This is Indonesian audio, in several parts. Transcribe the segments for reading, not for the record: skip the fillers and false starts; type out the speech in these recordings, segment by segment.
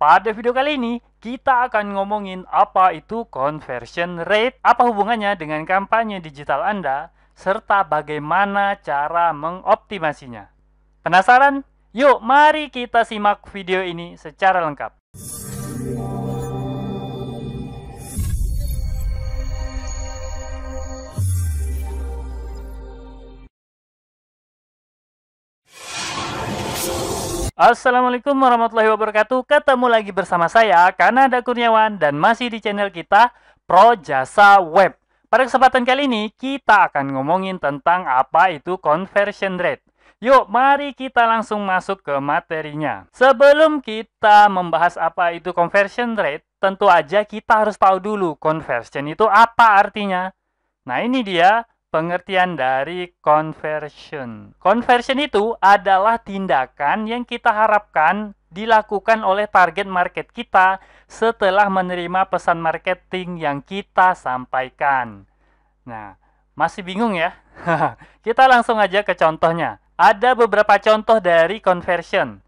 Pada video kali ini, kita akan ngomongin apa itu conversion rate, apa hubungannya dengan kampanye digital Anda, serta bagaimana cara mengoptimasinya. Penasaran? Yuk, mari kita simak video ini secara lengkap. Assalamualaikum warahmatullahi wabarakatuh. Ketemu lagi bersama saya, Kanada Kurniawan, dan masih di channel kita, Pro Jasa Web. Pada kesempatan kali ini, kita akan ngomongin tentang apa itu conversion rate. Yuk, mari kita langsung masuk ke materinya. Sebelum kita membahas apa itu conversion rate, tentu aja kita harus tahu dulu conversion itu apa artinya. Nah, ini dia pengertian dari conversion. Conversion itu adalah tindakan yang kita harapkan dilakukan oleh target market kita setelah menerima pesan marketing yang kita sampaikan. Nah, masih bingung ya? Kita langsung aja ke contohnya. Ada beberapa contoh dari conversion.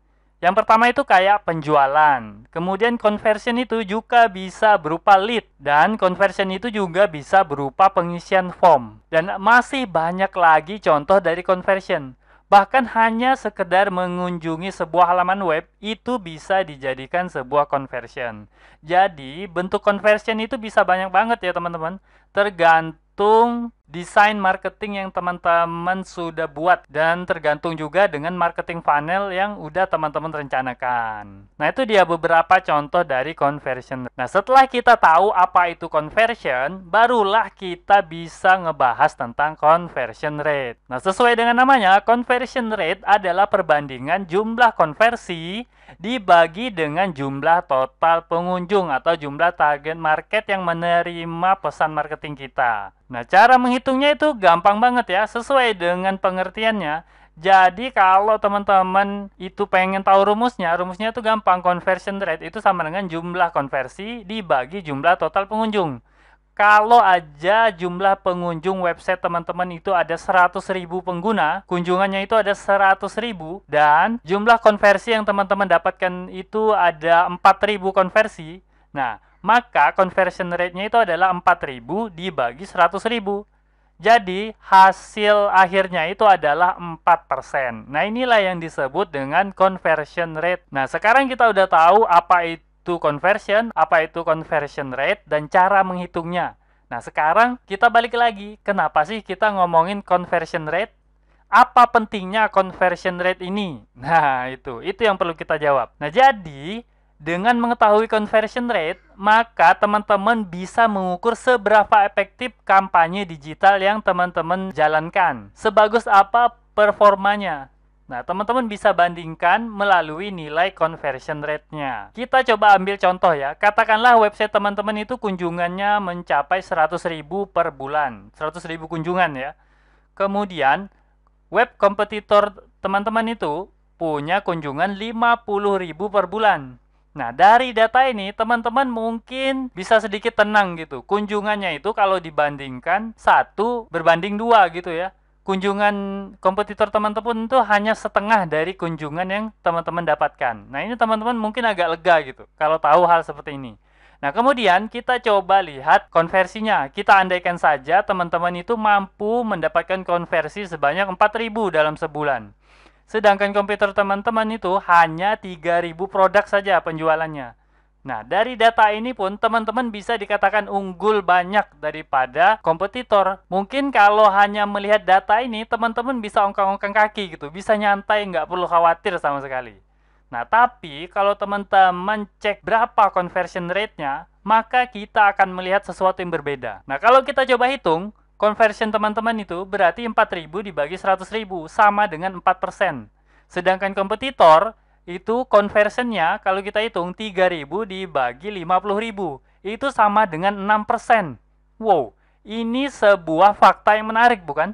Yang pertama itu kayak penjualan. Kemudian conversion itu juga bisa berupa lead. Dan conversion itu juga bisa berupa pengisian form. Dan masih banyak lagi contoh dari conversion. Bahkan hanya sekedar mengunjungi sebuah halaman web itu bisa dijadikan sebuah conversion. Jadi bentuk conversion itu bisa banyak banget ya teman-teman. Tergantung desain marketing yang teman-teman sudah buat dan tergantung juga dengan marketing funnel yang udah teman-teman rencanakan. Nah, itu dia beberapa contoh dari conversion. Nah, setelah kita tahu apa itu conversion, barulah kita bisa ngebahas tentang conversion rate. Nah, sesuai dengan namanya, conversion rate adalah perbandingan jumlah konversi dibagi dengan jumlah total pengunjung atau jumlah target market yang menerima pesan marketing kita. Nah, cara menghitungnya itu gampang banget ya, sesuai dengan pengertiannya. Jadi, kalau teman-teman itu pengen tahu rumusnya itu gampang. Conversion rate itu sama dengan jumlah konversi dibagi jumlah total pengunjung. Kalau aja jumlah pengunjung website teman-teman itu ada 100.000 pengguna, kunjungannya itu ada 100.000, dan jumlah konversi yang teman-teman dapatkan itu ada 4.000 konversi, nah, maka conversion rate-nya itu adalah 4.000 dibagi 100.000. Jadi, hasil akhirnya itu adalah 4%. Nah, inilah yang disebut dengan conversion rate. Nah, sekarang kita udah tahu apa itu conversion, apa itu conversion rate, dan cara menghitungnya. Nah, sekarang kita balik lagi. Kenapa sih kita ngomongin conversion rate? Apa pentingnya conversion rate ini? Nah, itu yang perlu kita jawab. Nah, jadi dengan mengetahui conversion rate, maka teman-teman bisa mengukur seberapa efektif kampanye digital yang teman-teman jalankan. Sebagus apa performanya. Nah, teman-teman bisa bandingkan melalui nilai conversion rate-nya. Kita coba ambil contoh ya. Katakanlah website teman-teman itu kunjungannya mencapai 100.000 per bulan. 100.000 kunjungan ya. Kemudian, web kompetitor teman-teman itu punya kunjungan 50.000 per bulan. Nah, dari data ini, teman-teman mungkin bisa sedikit tenang gitu. Kunjungannya itu kalau dibandingkan 1 berbanding 2 gitu ya. Kunjungan kompetitor teman-teman itu hanya setengah dari kunjungan yang teman-teman dapatkan. Nah, ini teman-teman mungkin agak lega gitu kalau tahu hal seperti ini. Nah, kemudian kita coba lihat konversinya. Kita andaikan saja teman-teman itu mampu mendapatkan konversi sebanyak 4.000 dalam sebulan. Sedangkan komputer teman-teman itu hanya 3.000 produk saja penjualannya. Nah, dari data ini pun teman-teman bisa dikatakan unggul banyak daripada kompetitor. Mungkin kalau hanya melihat data ini, teman-teman bisa ongkang-ongkang kaki gitu. Bisa nyantai, nggak perlu khawatir sama sekali. Nah, tapi kalau teman-teman cek berapa conversion rate-nya, maka kita akan melihat sesuatu yang berbeda. Nah, kalau kita coba hitung, conversion teman-teman itu berarti 4.000 dibagi 100.000, sama dengan 4%. Sedangkan kompetitor, itu conversionnya kalau kita hitung 3.000 dibagi 50.000, itu sama dengan 6%. Wow, ini sebuah fakta yang menarik bukan?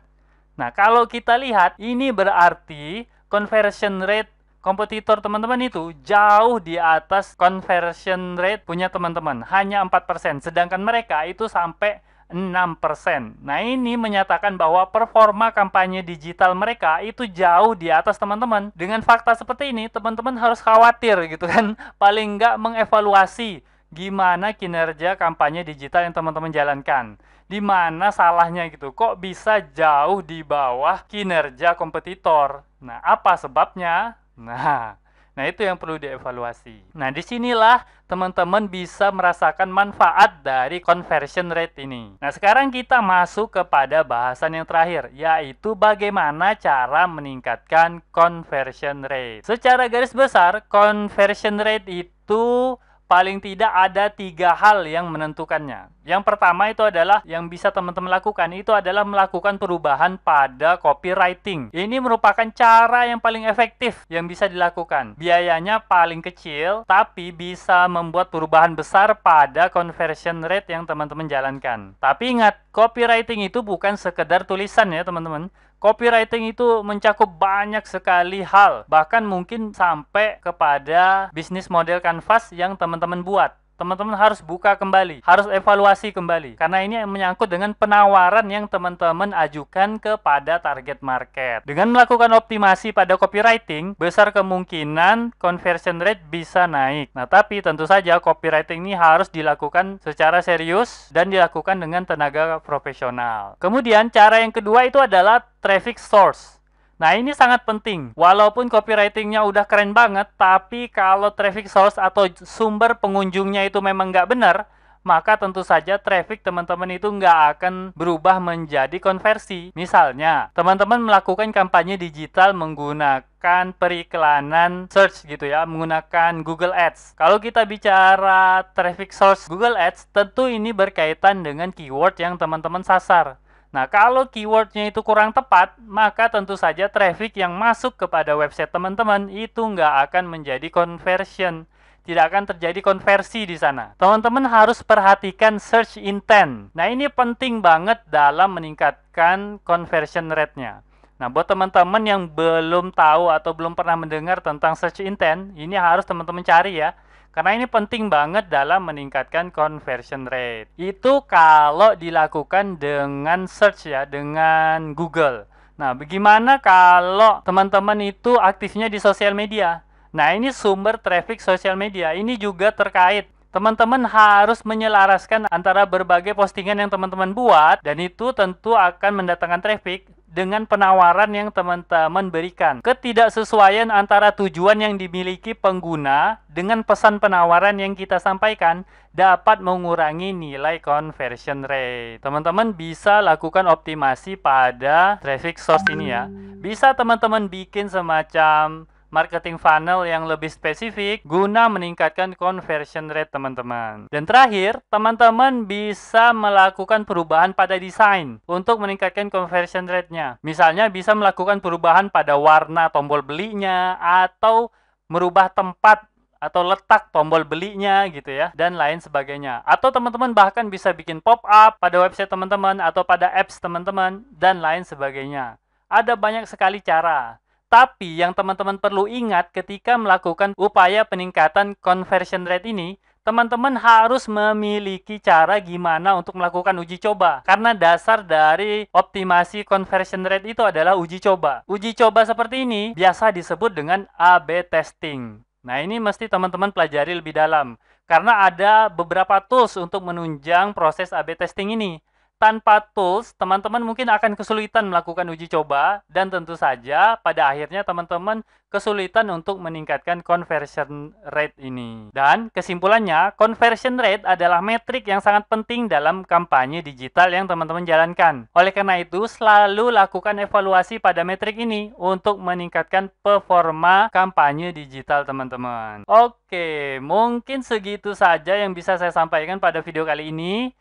Nah, kalau kita lihat, ini berarti conversion rate kompetitor teman-teman itu jauh di atas conversion rate punya teman-teman, hanya 4%. Sedangkan mereka itu sampai 6%. Nah, ini menyatakan bahwa performa kampanye digital mereka itu jauh di atas teman-teman. Dengan fakta seperti ini, teman-teman harus khawatir gitu kan. Paling nggak mengevaluasi gimana kinerja kampanye digital yang teman-teman jalankan. Di mana salahnya gitu? Kok bisa jauh di bawah kinerja kompetitor? Nah, apa sebabnya? Nah, itu yang perlu dievaluasi. Nah, disinilah teman-teman bisa merasakan manfaat dari conversion rate ini. Nah, sekarang kita masuk kepada bahasan yang terakhir, yaitu bagaimana cara meningkatkan conversion rate. Secara garis besar, conversion rate itu paling tidak ada 3 hal yang menentukannya. Yang pertama itu adalah yang bisa teman-teman lakukan, itu adalah melakukan perubahan pada copywriting. Ini merupakan cara yang paling efektif yang bisa dilakukan. Biayanya paling kecil, tapi bisa membuat perubahan besar pada conversion rate yang teman-teman jalankan. Tapi ingat, copywriting itu bukan sekedar tulisan ya teman-teman. Copywriting itu mencakup banyak sekali hal, bahkan mungkin sampai kepada bisnis model kanvas yang teman-teman buat. Teman-teman harus buka kembali, harus evaluasi kembali, karena ini menyangkut dengan penawaran yang teman-teman ajukan kepada target market. Dengan melakukan optimasi pada copywriting, besar kemungkinan conversion rate bisa naik. Nah, tapi tentu saja copywriting ini harus dilakukan secara serius dan dilakukan dengan tenaga profesional. Kemudian, cara yang kedua itu adalah traffic source. Nah, ini sangat penting. Walaupun copywritingnya udah keren banget, tapi kalau traffic source atau sumber pengunjungnya itu memang nggak benar, maka tentu saja traffic teman-teman itu nggak akan berubah menjadi konversi. Misalnya, teman-teman melakukan kampanye digital menggunakan periklanan search gitu ya, menggunakan Google Ads. Kalau kita bicara traffic source Google Ads, tentu ini berkaitan dengan keyword yang teman-teman sasar. Nah, kalau keywordnya itu kurang tepat, maka tentu saja traffic yang masuk kepada website teman-teman itu nggak akan menjadi conversion. Tidak akan terjadi konversi di sana. Teman-teman harus perhatikan search intent. Nah, ini penting banget dalam meningkatkan conversion rate-nya. Nah, buat teman-teman yang belum tahu atau belum pernah mendengar tentang search intent, ini harus teman-teman cari ya. Karena ini penting banget dalam meningkatkan conversion rate. Itu kalau dilakukan dengan search ya, dengan Google. Nah, bagaimana kalau teman-teman itu aktifnya di sosial media? Nah, ini sumber traffic sosial media. Ini juga terkait. Teman-teman harus menyelaraskan antara berbagai postingan yang teman-teman buat, dan itu tentu akan mendatangkan traffic dengan penawaran yang teman-teman berikan. Ketidaksesuaian antara tujuan yang dimiliki pengguna dengan pesan penawaran yang kita sampaikan dapat mengurangi nilai conversion rate. Teman-teman bisa lakukan optimasi pada traffic source ini ya. Bisa teman-teman bikin semacam marketing funnel yang lebih spesifik guna meningkatkan conversion rate teman-teman. Dan terakhir, teman-teman bisa melakukan perubahan pada desain untuk meningkatkan conversion rate-nya. Misalnya bisa melakukan perubahan pada warna tombol belinya, atau merubah tempat atau letak tombol belinya gitu ya, dan lain sebagainya. Atau teman-teman bahkan bisa bikin pop-up pada website teman-teman atau pada apps teman-teman dan lain sebagainya. Ada banyak sekali cara. Tapi yang teman-teman perlu ingat ketika melakukan upaya peningkatan conversion rate ini, teman-teman harus memiliki cara gimana untuk melakukan uji coba. Karena dasar dari optimasi conversion rate itu adalah uji coba. Uji coba seperti ini biasa disebut dengan A/B testing. Nah, ini mesti teman-teman pelajari lebih dalam. Karena ada beberapa tools untuk menunjang proses A/B testing ini. Tanpa tools, teman-teman mungkin akan kesulitan melakukan uji coba, dan tentu saja pada akhirnya teman-teman kesulitan untuk meningkatkan conversion rate ini. Dan kesimpulannya, conversion rate adalah metrik yang sangat penting dalam kampanye digital yang teman-teman jalankan. Oleh karena itu, selalu lakukan evaluasi pada metrik ini untuk meningkatkan performa kampanye digital teman-teman. Oke, mungkin segitu saja yang bisa saya sampaikan pada video kali ini.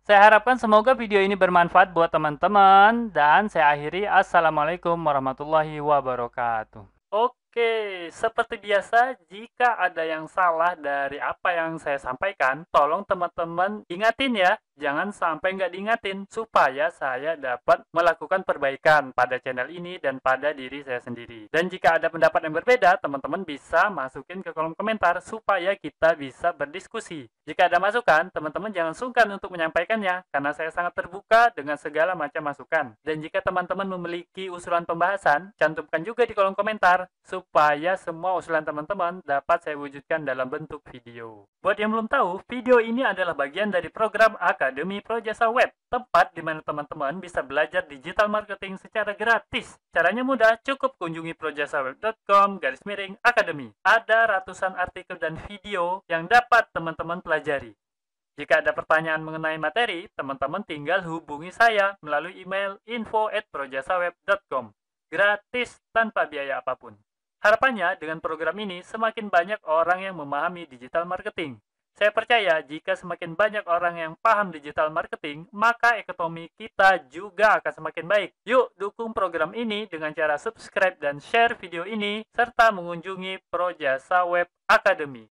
Saya harapkan semoga video ini bermanfaat buat teman-teman, dan saya akhiri. Assalamualaikum warahmatullahi wabarakatuh. Oke, seperti biasa, jika ada yang salah dari apa yang saya sampaikan, tolong teman-teman ingatin ya. Jangan sampai nggak diingatin, supaya saya dapat melakukan perbaikan pada channel ini dan pada diri saya sendiri. Dan jika ada pendapat yang berbeda, teman-teman bisa masukin ke kolom komentar, supaya kita bisa berdiskusi. Jika ada masukan, teman-teman jangan sungkan untuk menyampaikannya, karena saya sangat terbuka dengan segala macam masukan. Dan jika teman-teman memiliki usulan pembahasan, cantumkan juga di kolom komentar, supaya semua usulan teman-teman dapat saya wujudkan dalam bentuk video. Buat yang belum tahu, video ini adalah bagian dari program Akademi Projasa Web, tempat di mana teman-teman bisa belajar digital marketing secara gratis. Caranya mudah, cukup kunjungi projasaweb.com/akademi. Ada ratusan artikel dan video yang dapat teman-teman pelajari. Jika ada pertanyaan mengenai materi, teman-teman tinggal hubungi saya melalui email info@projasaweb.com. Gratis tanpa biaya apapun. Harapannya dengan program ini semakin banyak orang yang memahami digital marketing. Saya percaya jika semakin banyak orang yang paham digital marketing, maka ekonomi kita juga akan semakin baik. Yuk dukung program ini dengan cara subscribe dan share video ini, serta mengunjungi Projasa Web Academy.